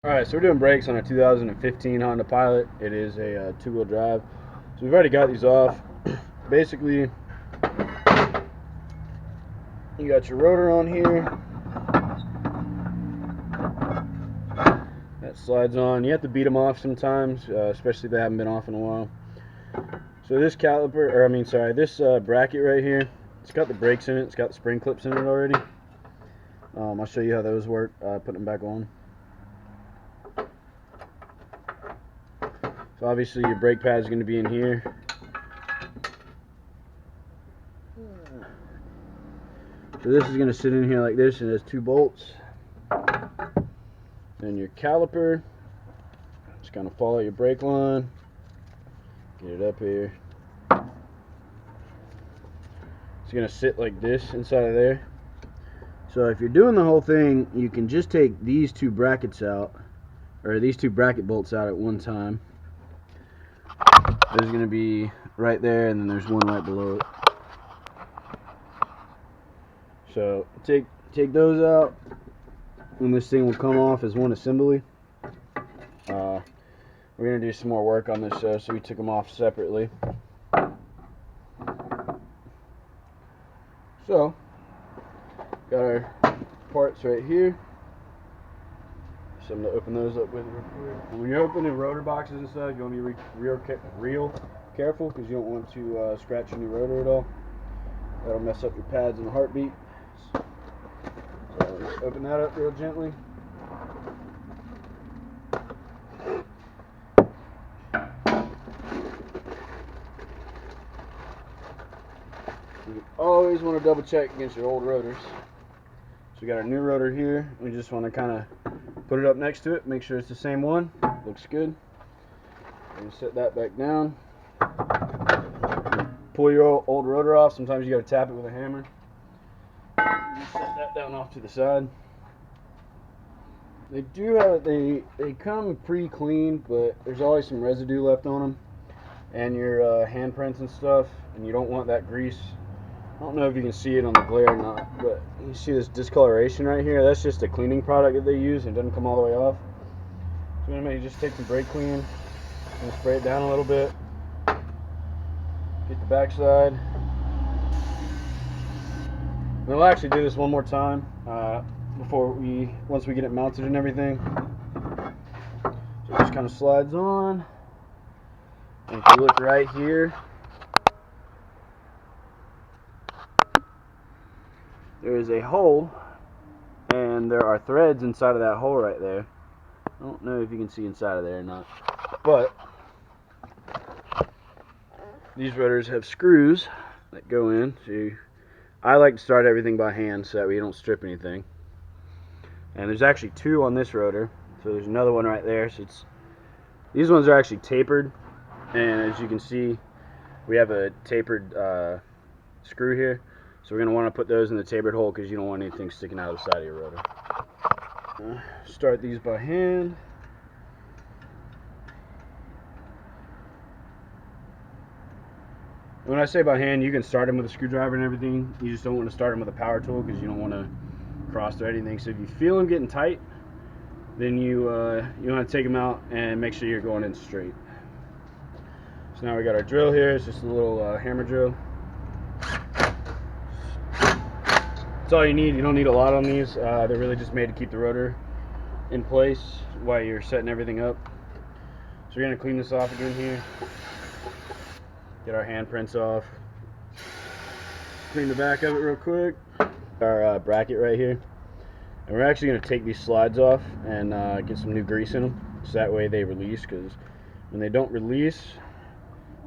Alright, so we're doing brakes on a 2015 Honda Pilot. It is a two-wheel drive. So we've already got these off. Basically, you got your rotor on here. That slides on. You have to beat them off sometimes, especially if they haven't been off in a while. So this caliper, or I mean, sorry, this bracket right here, it's got the brakes in it. It's got the spring clips in it already. I'll show you how those work, putting them back on. So obviously your brake pad is going to be in here. So this is going to sit in here like this, and it has two bolts. Then your caliper, just kind of follow your brake line, get it up here. It's going to sit like this inside of there. So if you're doing the whole thing, you can just take these two brackets out, or these two bracket bolts out at one time. There's going to be right there, and then there's one right below it. So take those out, and this thing will come off as one assembly. We're going to do some more work on this, so we took them off separately. So, got our parts right here. So I'm going to open those up with real quick. When you're opening rotor boxes and stuff, you want to be real careful, because you don't want to scratch your new rotor at all. That'll mess up your pads in a heartbeat. So just open that up real gently. You always want to double check against your old rotors. So we got our new rotor here. We just want to kind of put it up next to it, make sure it's the same one. Looks good. And set that back down. Pull your old rotor off. Sometimes you got to tap it with a hammer. Just set that down off to the side. They do have they come pre-cleaned, but there's always some residue left on them, and your handprints and stuff, and you don't want that grease. I don't know if you can see it on the glare or not, but you see this discoloration right here. That's just a cleaning product that they use, and it doesn't come all the way off. So I'm going to just take some brake clean and spray it down a little bit. Get the backside. We'll actually do this one more time once we get it mounted and everything. So it just kind of slides on. And if you look right here, there is a hole, and there are threads inside of that hole right there. I don't know if you can see inside of there or not, but these rotors have screws that go in. So I like to start everything by hand so that we don't strip anything. And there's actually two on this rotor, so there's another one right there. So these ones are actually tapered, and as you can see, we have a tapered screw here. So we're going to want to put those in the tapered hole, because you don't want anything sticking out of the side of your rotor. Start these by hand. When I say by hand, you can start them with a screwdriver and everything. You just don't want to start them with a power tool, because you don't want to cross thread anything. So if you feel them getting tight, then you want to take them out and make sure you're going in straight. So now we got our drill here. It's just a little hammer drill. That's all you need. You don't need a lot on these. They're really just made to keep the rotor in place while you're setting everything up. So we're going to clean this off again here. Get our handprints off. Clean the back of it real quick. Our bracket right here. And we're actually going to take these slides off and get some new grease in them. So that way they release, because when they don't release,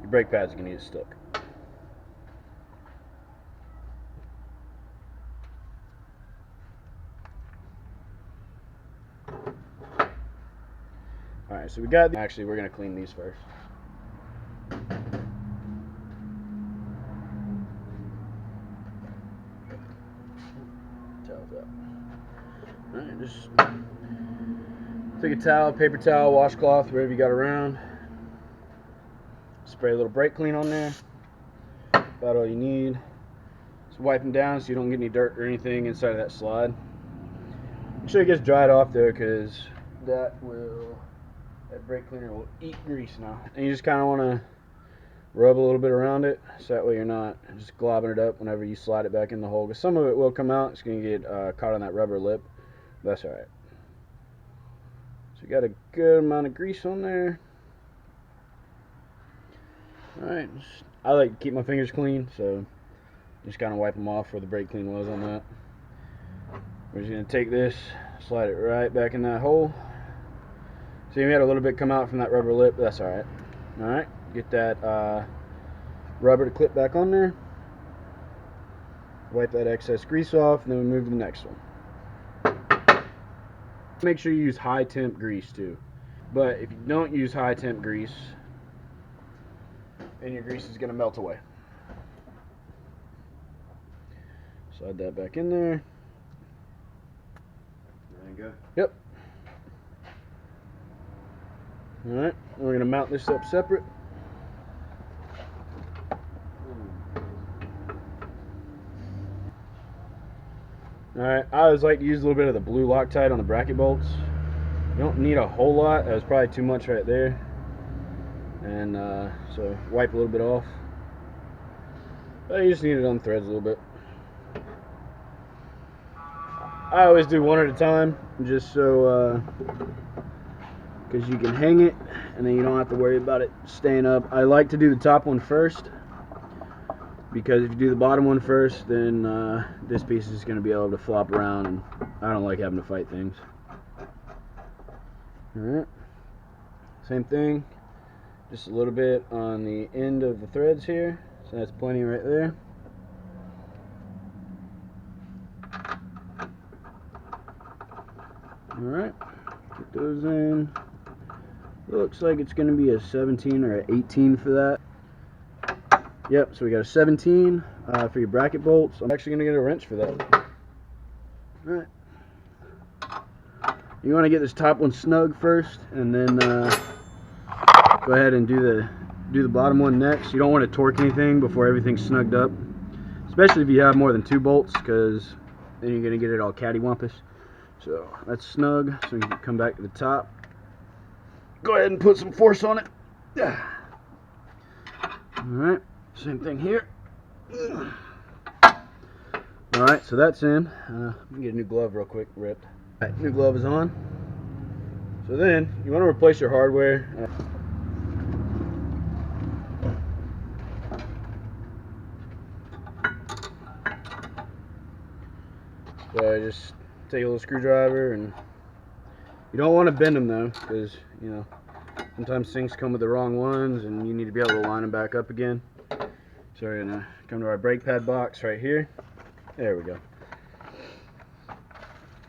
your brake pads are going to get stuck. Alright, so we got actually we're going to clean these first. Towels out. Alright, just take a towel, paper towel, washcloth, whatever you got around. Spray a little brake clean on there. About all you need. Just wipe them down so you don't get any dirt or anything inside of that slide. Make sure it gets dried off though, because that brake cleaner will eat grease now. And you just kind of want to rub a little bit around it, so that way you're not just globbing it up whenever you slide it back in the hole. Because some of it will come out. It's going to get caught on that rubber lip. That's alright. So you got a good amount of grease on there. Alright, I like to keep my fingers clean, so just kind of wipe them off where the brake clean was on that. We're just going to take this, slide it right back in that hole. See, we had a little bit come out from that rubber lip, but that's alright. Alright, get that rubber to clip back on there. Wipe that excess grease off, and then we move to the next one. Make sure you use high temp grease too. But if you don't use high temp grease, then your grease is going to melt away. Slide that back in there. Everything good? Yep. Alright, we're going to mount this up separate. Alright, I always like to use a little bit of the blue Loctite on the bracket bolts. You don't need a whole lot. That was probably too much right there. And so wipe a little bit off. But you just need it on the threads a little bit. I always do one at a time, just so because you can hang it and then you don't have to worry about it staying up. I like to do the top one first, because if you do the bottom one first, then this piece is going to be able to flop around, and I don't like having to fight things. Alright, same thing, just a little bit on the end of the threads here, so that's plenty right there. Alright, get those in. Looks like it's going to be a 17 or an 18 for that. Yep, so we got a 17 for your bracket bolts. I'm actually going to get a wrench for that. Alright. You want to get this top one snug first, and then go ahead and do the bottom one next. You don't want to torque anything before everything's snugged up, especially if you have more than 2 bolts, because then you're going to get it all cattywampus. So that's snug, so we can come back to the top. Go ahead and put some force on it. Alright, same thing here. Alright, so that's in. Let me get a new glove real quick, ripped. Alright, new glove is on. So then, you want to replace your hardware. So I just take a little screwdriver, and you don't want to bend them though, because you know sometimes things come with the wrong ones and you need to be able to line them back up again. So we're gonna come to our brake pad box right here. There we go.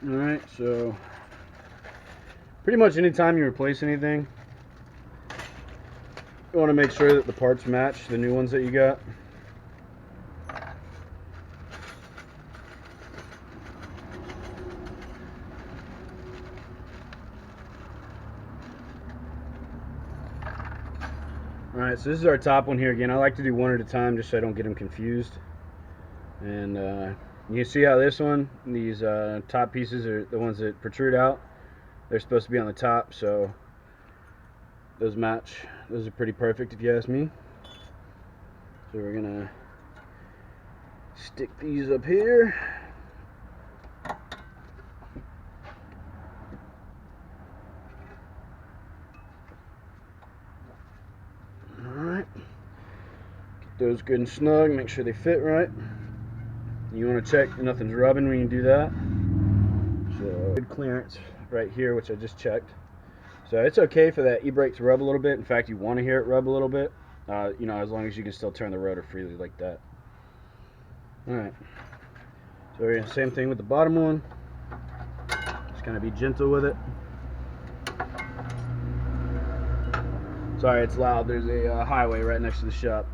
Alright, so pretty much anytime you replace anything, you want to make sure that the parts match the new ones that you got. Alright, so this is our top one here again. I like to do one at a time just so I don't get them confused. And you see how this one, these top pieces are the ones that protrude out. They're supposed to be on the top, so those match. Those are pretty perfect if you ask me. So we're gonna stick these up here. Alright. Get those good and snug, make sure they fit right. You want to check nothing's rubbing when you do that. So good clearance right here, which I just checked. So it's okay for that e-brake to rub a little bit. In fact, you want to hear it rub a little bit. You know, as long as you can still turn the rotor freely like that. Alright. So we're gonna same thing with the bottom one. Just kind of be gentle with it. Sorry, it's loud. There's a highway right next to the shop.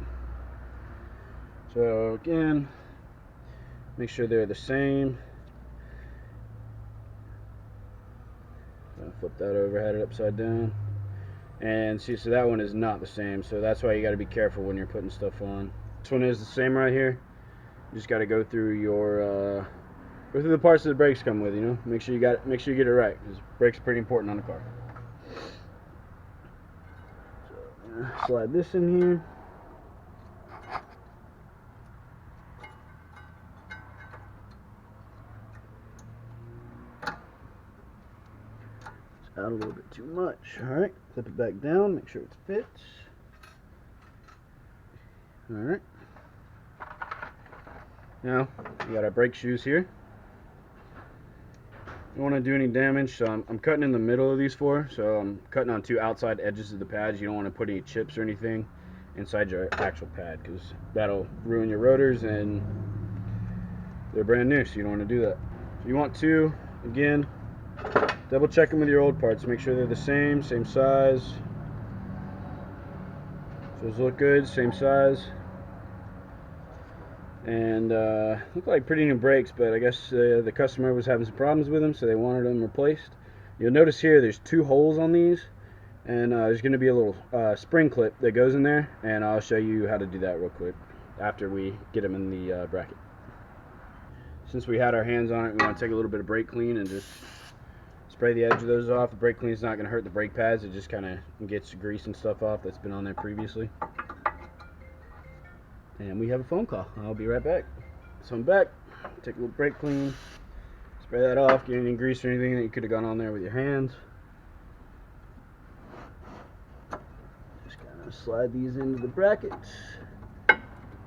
So again, make sure they're the same. Flip that over, had it upside down. And see, so that one is not the same. So that's why you got to be careful when you're putting stuff on. This one is the same right here. You just got to go through your Go through the parts that the brakes come with, you know. Make sure you get it right, because brakes are pretty important on the car. So, slide this in here. It's out a little bit too much. Alright, flip it back down, make sure it fits. Alright. Now, we got our brake shoes here. Don't want to do any damage, so I'm cutting in the middle of these four. So I'm cutting on two outside edges of the pads. You don't want to put any chips or anything inside your actual pad, because that'll ruin your rotors, and they're brand new, so you don't want to do that. So you want to, again, double check them with your old parts. Make sure they're the same size. So those look good, same size. And look like pretty new brakes, but I guess the customer was having some problems with them, so they wanted them replaced. You'll notice here there's two holes on these, and there's going to be a little spring clip that goes in there, and I'll show you how to do that real quick after we get them in the bracket. Since we had our hands on it, we want to take a little bit of brake clean and just spray the edge of those off. The brake clean is not going to hurt the brake pads, it just kind of gets grease and stuff off that's been on there previously. And we have a phone call. I'll be right back. So I'm back. Take a little brake clean, spray that off, get any grease or anything that you could have gone on there with your hands. Just kind of slide these into the brackets.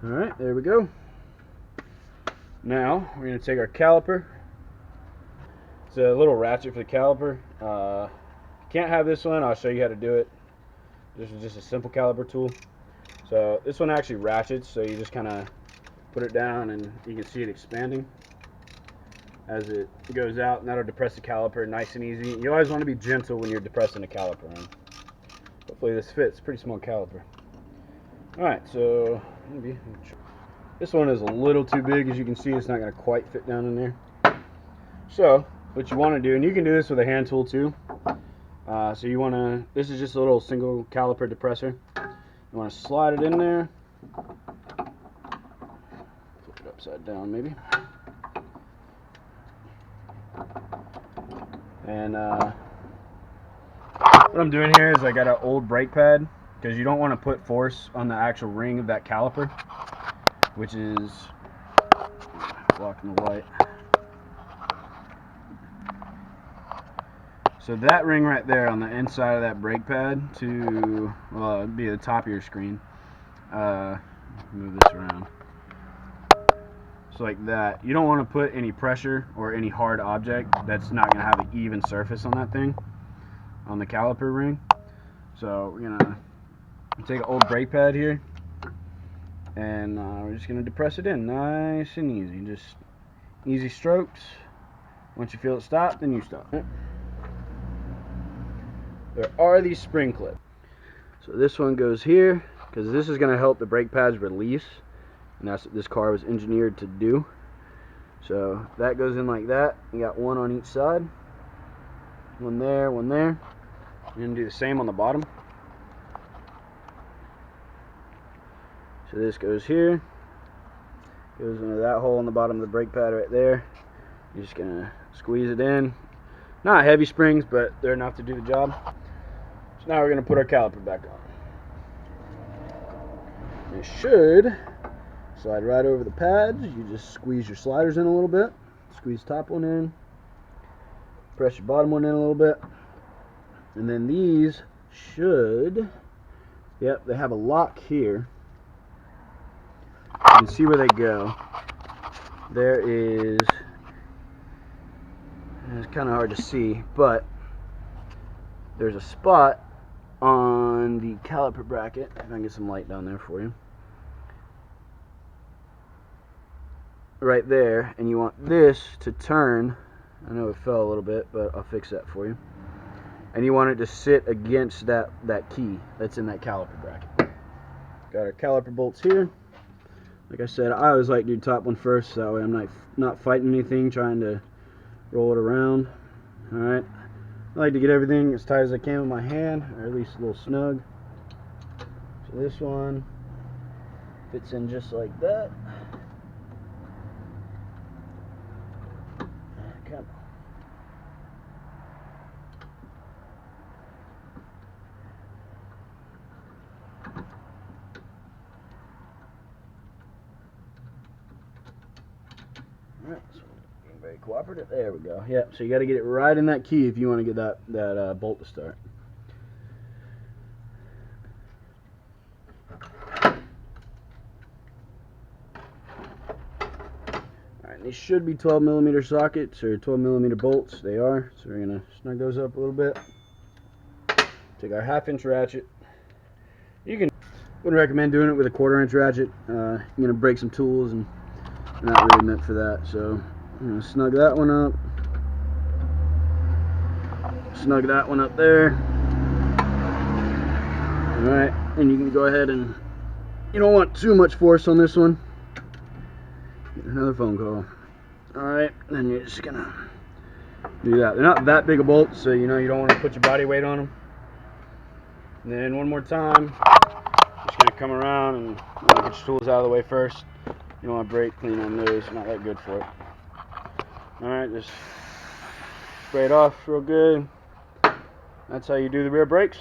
Alright, there we go. Now we're going to take our caliper. It's a little ratchet for the caliper. Can't have this one. I'll show you how to do it. This is just a simple caliper tool. So this one actually ratchets, so you just kind of put it down and you can see it expanding as it goes out, and that'll depress the caliper nice and easy. You always want to be gentle when you're depressing a caliper, and hopefully this fits. Pretty small caliper. Alright, so this one is a little too big. As you can see, it's not going to quite fit down in there. So what you want to do, and you can do this with a hand tool too, so you want to, this is just a little single caliper depressor. You want to slide it in there, flip it upside down maybe, and what I'm doing here is I got an old brake pad, because you don't want to put force on the actual ring of that caliper, which is blocking the light. So that ring right there on the inside of that brake pad to, well, it'd be the top of your screen. Move this around. So like that. You don't want to put any pressure or any hard object that's not going to have an even surface on that thing, on the caliper ring. So we're going to take an old brake pad here, and we're just going to depress it in nice and easy. Just easy strokes. Once you feel it stop, then you stop. There are these spring clips. So this one goes here, because this is going to help the brake pads release, and that's what this car was engineered to do. So that goes in like that. You got one on each side. One there, one there. You're going to do the same on the bottom. So this goes here. Goes into that hole on the bottom of the brake pad right there. You're just going to squeeze it in. Not heavy springs, but they're enough to do the job. So now we're going to put our caliper back on. It should slide right over the pads. You just squeeze your sliders in a little bit. Squeeze top one in. Press your bottom one in a little bit. And then these should, yep, they have a lock here. You can see where they go. There is, it's kind of hard to see, but there's a spot on the caliper bracket. If I can get some light down there for you. Right there, and you want this to turn. I know it fell a little bit, but I'll fix that for you. And you want it to sit against that key that's in that caliper bracket. Got our caliper bolts here. Like I said, I always like to do top one first, so that way I'm not fighting anything, trying to roll it around. Alright. I like to get everything as tight as I can with my hand, or at least a little snug. So this one fits in just like that. cooperative. There we go. Yep. So you got to get it right in that key if you want to get that bolt to start. All right. These should be 12mm sockets or 12mm bolts. They are. So we're gonna snug those up a little bit. Take our 1/2-inch ratchet. Wouldn't recommend doing it with a 1/4-inch ratchet. You're gonna break some tools, and they're not really meant for that. So I'm gonna snug that one up. Snug that one up there. All right, and you can go ahead and you don't want too much force on this one. Get another phone call. All right, then you're just gonna do that. They're not that big a bolt, so you know you don't want to put your body weight on them. And then one more time. Just gonna come around and get your tools out of the way first. You don't want to brake clean on those, not that good for it. Alright, just spray it off real good. That's how you do the rear brakes.